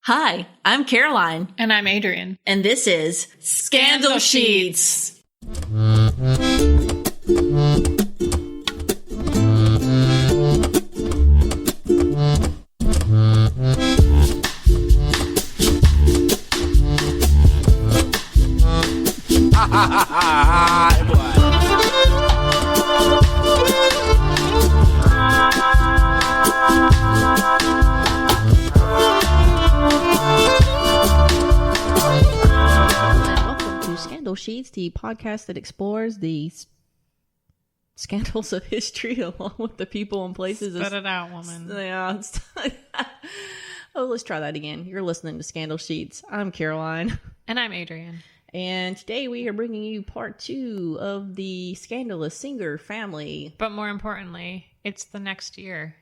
Hi, I'm Caroline. And I'm Adrian. And this is Scandal Sheets. Sheets, the podcast that explores the scandals of history along with the people and places. Spit it out, woman. Yeah. Oh, let's try that again. You're listening to Scandal Sheets. I'm Caroline. And I'm Adrian. And today we are bringing you part 2 of the Scandalous Singer Family. But more importantly, it's the next year.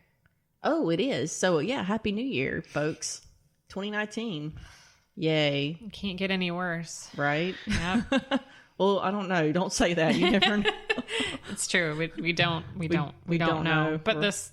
Oh, it is. So yeah, Happy New Year, folks. 2019. Yay. It can't get any worse. Right? Yep. Well, I don't know. Don't say that. You never know. It's true. We don't know. But this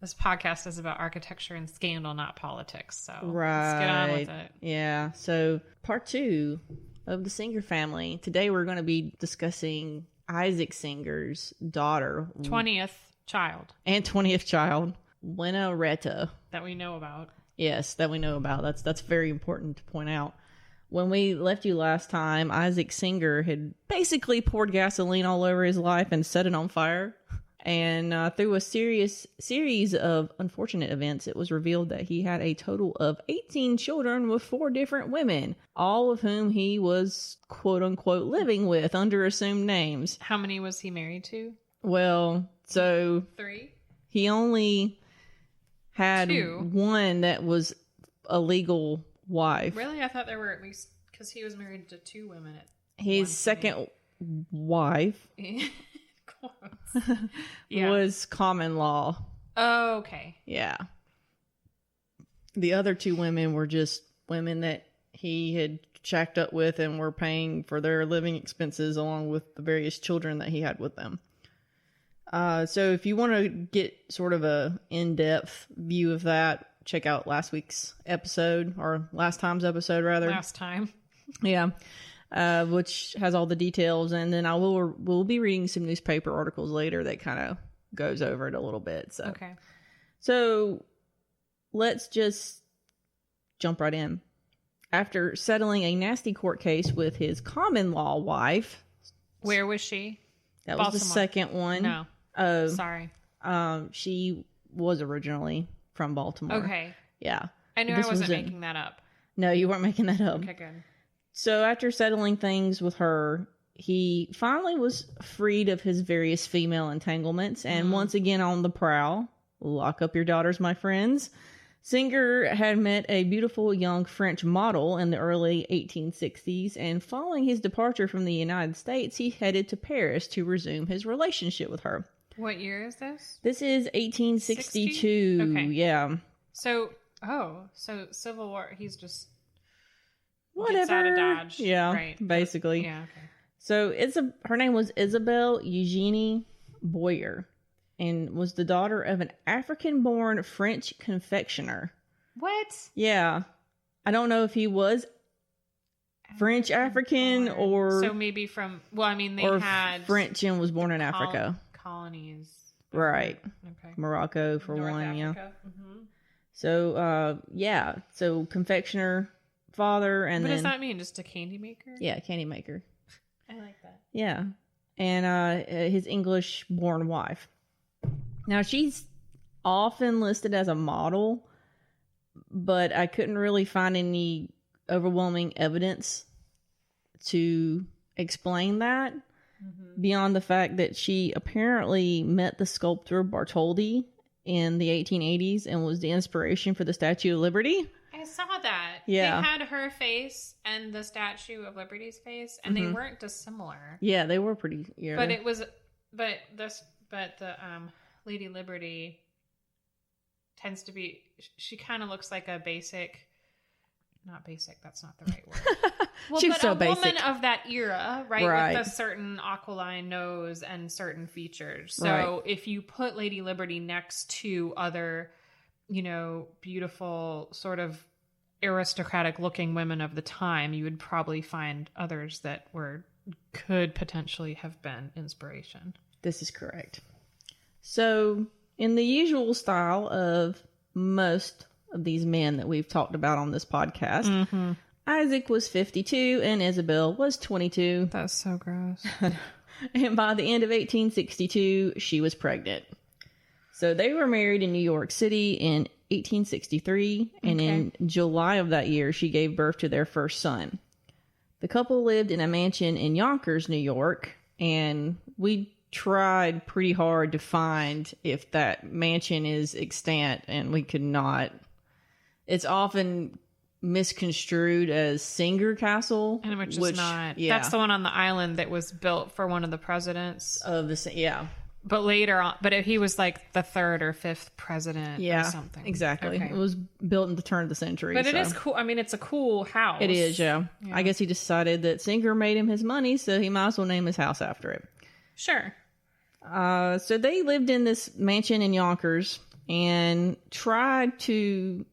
podcast is about architecture and scandal, not politics. So let's get on with it. Yeah. So part 2 of the Singer family. Today we're going to be discussing Isaac Singer's daughter. 20th child. And 20th child. Winnaretta. That we know about. Yes, that we know about. That's very important to point out. When we left you last time, Isaac Singer had basically poured gasoline all over his life and set it on fire. And through a series of unfortunate events, it was revealed that he had a total of 18 children with 4 different women, all of whom he was quote-unquote living with under assumed names. How many was he married to? Well, so 3? He only had 2. One that was a legal wife. Really? I thought there were at least, because he was married to 2 women. His second wife was common law. Oh, okay. Yeah. The other 2 women were just women that he had shacked up with and were paying for their living expenses along with the various children that he had with them. So if you want to get sort of a in-depth view of that, check out last week's episode, or last time's episode rather. Last time. Yeah. Which has all the details, and then we'll be reading some newspaper articles later that kind of goes over it a little bit. So okay. So let's just jump right in. After settling a nasty court case with his common law wife. Where was she? That was the second one. No. Sorry. She was originally from Baltimore. Okay. Yeah. I knew I wasn't making that up. No, you weren't making that up. Okay, good. So after settling things with her, he finally was freed of his various female entanglements and once again on the prowl. Lock up your daughters, my friends. Singer had met a beautiful young French model in the early 1860s, and following his departure from the United States, he headed to Paris to resume his relationship with her. What year is this? This is 1862. 60? Okay. Yeah. So Civil War, he's just whatever. Gets out of Dodge. Yeah, right. Basically. Yeah, okay. So her name was Isabelle Eugenie Boyer, and was the daughter of an African-born French confectioner. What? Yeah. I don't know if he was French African or... So maybe from... Well, I mean, they had... French and was born in Africa. Colonies. Right. Okay. Morocco for North one, Africa. yeah. Mm-hmm. So, yeah. So, confectioner, father, and what then... does that mean? Just a candy maker? Yeah, candy maker. I like that. Yeah. And his English-born wife. Now, she's often listed as a model, but I couldn't really find any overwhelming evidence to explain that beyond the fact that she apparently met the sculptor Bartholdi in the 1880s and was the inspiration for the Statue of Liberty. I saw that. Yeah. They had her face and the Statue of Liberty's face, and they weren't dissimilar. Yeah, they were pretty... Yeah. But the Lady Liberty tends to be... She kind of looks like a basic... Not basic, that's not the right word. Well, she was but so a basic. woman of that era, right? With a certain aquiline nose and certain features. So if you put Lady Liberty next to other, beautiful sort of aristocratic looking women of the time, you would probably find others that could potentially have been inspiration. This is correct. So, in the usual style of most of these men that we've talked about on this podcast, Isaac was 52 and Isabel was 22. That's so gross. And by the end of 1862, she was pregnant. So they were married in New York City in 1863, and in July of that year, she gave birth to their first son. The couple lived in a mansion in Yonkers, New York, and we tried pretty hard to find if that mansion is extant, and we could not. It's often misconstrued as Singer Castle, and which is not. Yeah. That's the one on the island that was built for one of the presidents of the. Yeah. But later on, he was like the third or fifth president or something. Exactly. Okay. It was built in the turn of the century. But it is cool. I mean, it's a cool house. It is, yeah. I guess he decided that Singer made him his money, so he might as well name his house after it. Sure. So they lived in this mansion in Yonkers and tried to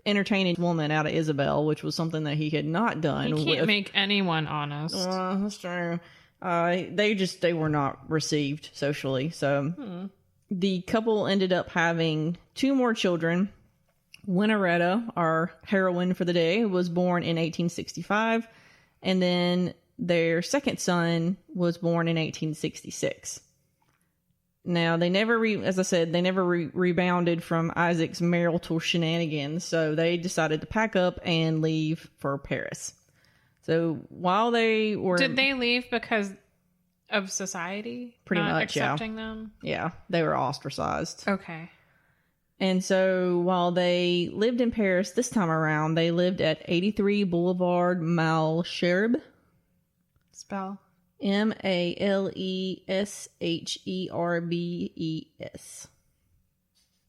entertain a woman out of Isabel, which was something that he had not done. You can't make anyone honest. That's true. They were not received socially. So the couple ended up having 2 more children. Winnaretta, our heroine for the day, was born in 1865. And then their second son was born in 1866. Now, they never rebounded from Isaac's marital shenanigans. So they decided to pack up and leave for Paris. So while they were... Did they leave because of society? Pretty not much, accepting them? Yeah, they were ostracized. Okay. And so while they lived in Paris this time around, they lived at 83 Boulevard Malesherbes. Spell? Malesherbes.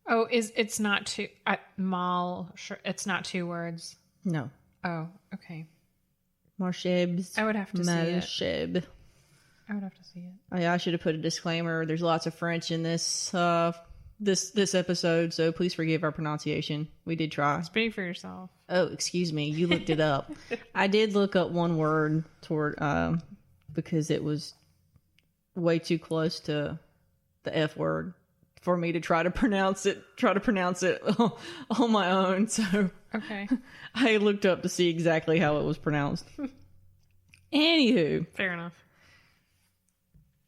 Oh, it's not two... it's not 2 words? No. Oh, okay. Malesherbes. I would have to see it. I would have to see it. I should have put a disclaimer. There's lots of French in this this episode, so please forgive our pronunciation. We did try. Speak for yourself. Oh, excuse me. You looked it up. I did look up one word because it was way too close to the F word for me to try to pronounce it on my own. So okay. I looked up to see exactly how it was pronounced. Anywho. Fair enough.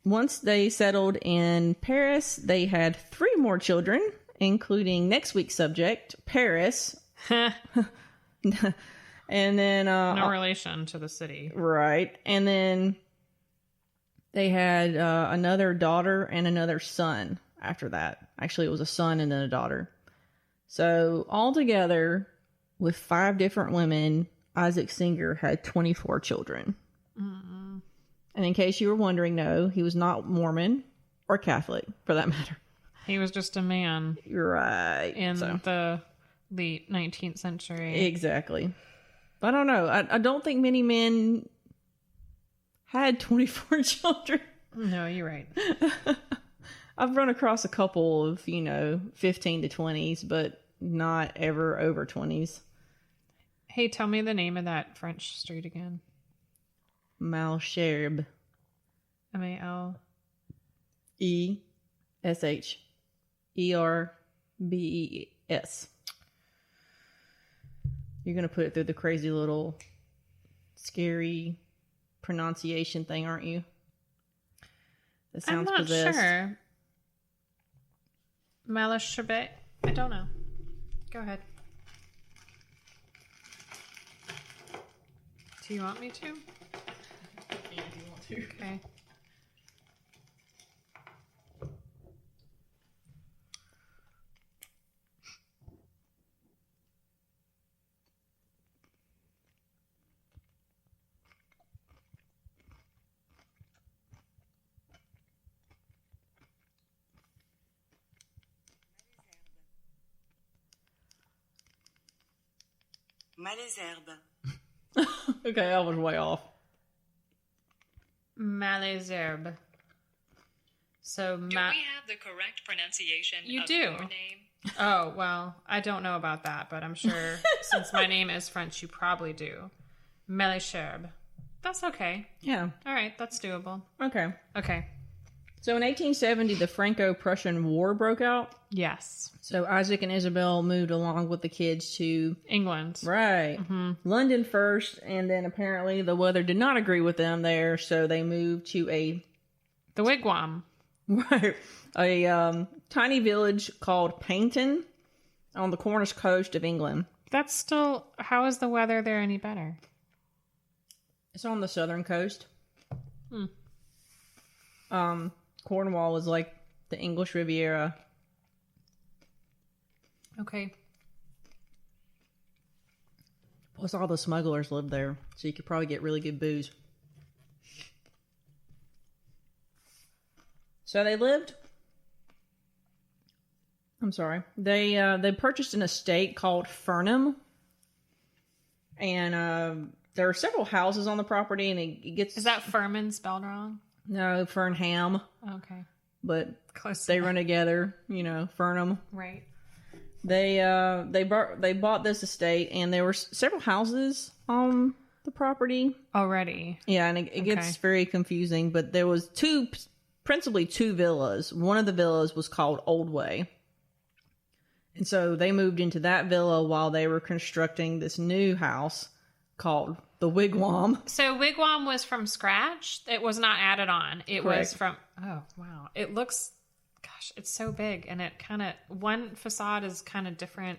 Once they settled in Paris, they had 3 more children, including next week's subject, Paris. And then... no relation to the city. Right. And then they had another daughter and another son after that. Actually, it was a son and then a daughter. So altogether, with 5 different women, Isaac Singer had 24 children. Mm-mm. And in case you were wondering, no, he was not Mormon or Catholic, for that matter. He was just a man. Right. In the late 19th century. Exactly. But I don't know. I don't think many men had 24 children. No, you're right. I've run across a couple of, 15 to 20s, but not ever over 20s. Hey, tell me the name of that French street again. Malesherbes. Malesherbes. You're going to put it through the crazy little scary pronunciation thing, aren't you? That sounds possessed. I'm not sure. Malesherbes. I don't know. Go ahead. Do you want me to? Yeah, if you want to. Okay. Malesherbes. Okay, I was way off. Malesherbes. So do we have the correct pronunciation you of do. your name? Oh, well, I don't know about that, but I'm sure since my name is French, you probably do. Melisherbe. That's okay. Yeah. All right, that's doable. Okay. Okay. So in 1870, the Franco-Prussian War broke out. Yes. So Isaac and Isabel moved along with the kids to England. Right. Mm-hmm. London first, and then apparently the weather did not agree with them there, so they moved to The wigwam. Right. A tiny village called Paynton on the Cornish coast of England. That's still... How is the weather there any better? It's on the southern coast. Cornwall is like the English Riviera. Okay. Plus all the smugglers live there, so you could probably get really good booze. So they lived... I'm sorry. They purchased an estate called Fernham. And there are several houses on the property, and it gets... Is that Furman spelled wrong? No, Fernham. Okay. But Close. they run together, Fernham. Right. They bought this estate, and there were several houses on the property. Already. Yeah, and it gets very confusing, but there was principally two villas. One of the villas was called Old Way. And so they moved into that villa while they were constructing this new house called the Wigwam. So Wigwam was from scratch? It was not added on. It Correct. was from... Oh, wow. It looks... Gosh, it's so big. And it kind of... One facade is kind of different.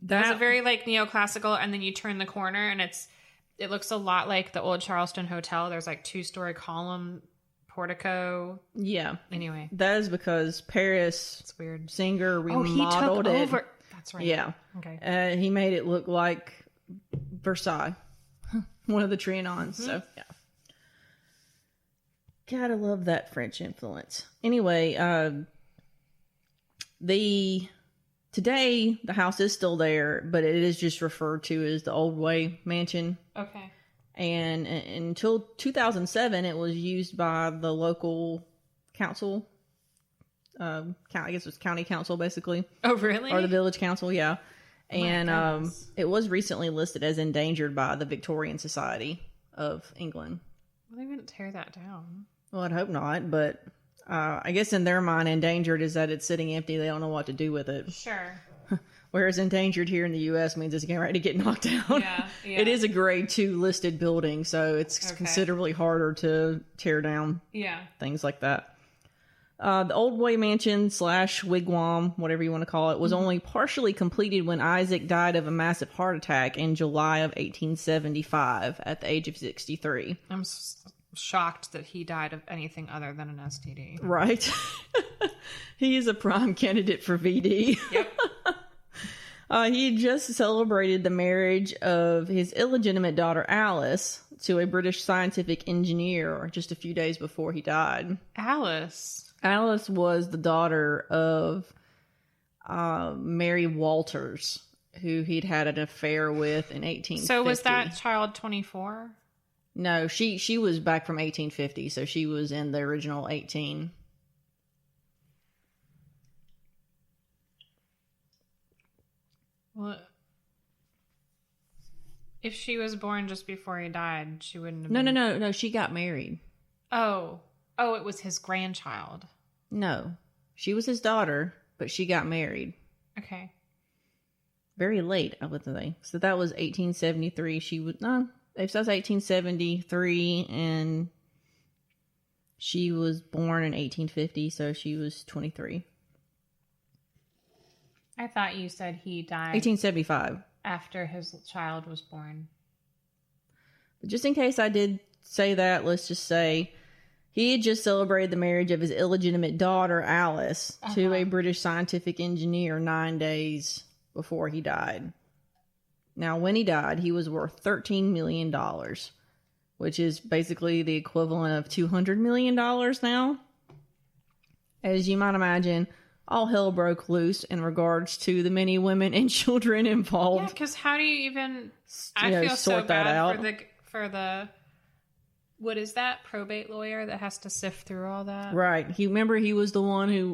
It's very like neoclassical, and then you turn the corner and it looks a lot like the old Charleston Hotel. There's like 2-story column portico. Yeah. Anyway. That is because Paris It's weird. Singer remodeled he took it. over. That's right. Yeah. Okay. He made it look like Versailles. One of the Trianons. Mm-hmm. So, yeah. Gotta love that French influence. Anyway, today the house is still there, but it is just referred to as the Old Way Mansion. Okay. And until 2007, it was used by the local council. I guess it was county council, basically. Oh, really? Or the village council, yeah. Oh, and it was recently listed as endangered by the Victorian Society of England. Well, they wouldn't tear that down. Well, I'd hope not, but I guess in their mind, endangered is that it's sitting empty. They don't know what to do with it. Sure. Whereas endangered here in the U.S. means it's getting ready to get knocked down. Yeah. It is a grade 2 listed building, so it's considerably harder to tear down. Yeah. Things like that. The Old Way Mansion / Wigwam, whatever you want to call it, was only partially completed when Isaac died of a massive heart attack in July of 1875 at the age of 63. I'm shocked that he died of anything other than an STD. Right. He is a prime candidate for VD. Yep. He had just celebrated the marriage of his illegitimate daughter Alice to a British scientific engineer just a few days before he died. Alice was the daughter of Mary Walters, who he'd had an affair with in 1850. So was that child 24? No, she was back from 1850, so she was in the original 18. Well, if she was born just before he died, she wouldn't have No, she got married. Oh, it was his grandchild. No, she was his daughter, but she got married. Okay. Very late, I would say. So that was 1873. If that was 1873, and she was born in 1850, so she was 23. I thought you said he died 1875. after his child was born. But just in case I did say that, let's just say he had just celebrated the marriage of his illegitimate daughter, Alice, to a British scientific engineer 9 days before he died. Now, when he died, he was worth $13 million, which is basically the equivalent of $200 million now. As you might imagine, all hell broke loose in regards to the many women and children involved. Yeah, because how do you even... I feel so bad for the... What is that? Probate lawyer that has to sift through all that? Right. He was the one who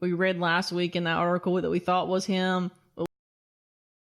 we read last week in that article that we thought was him.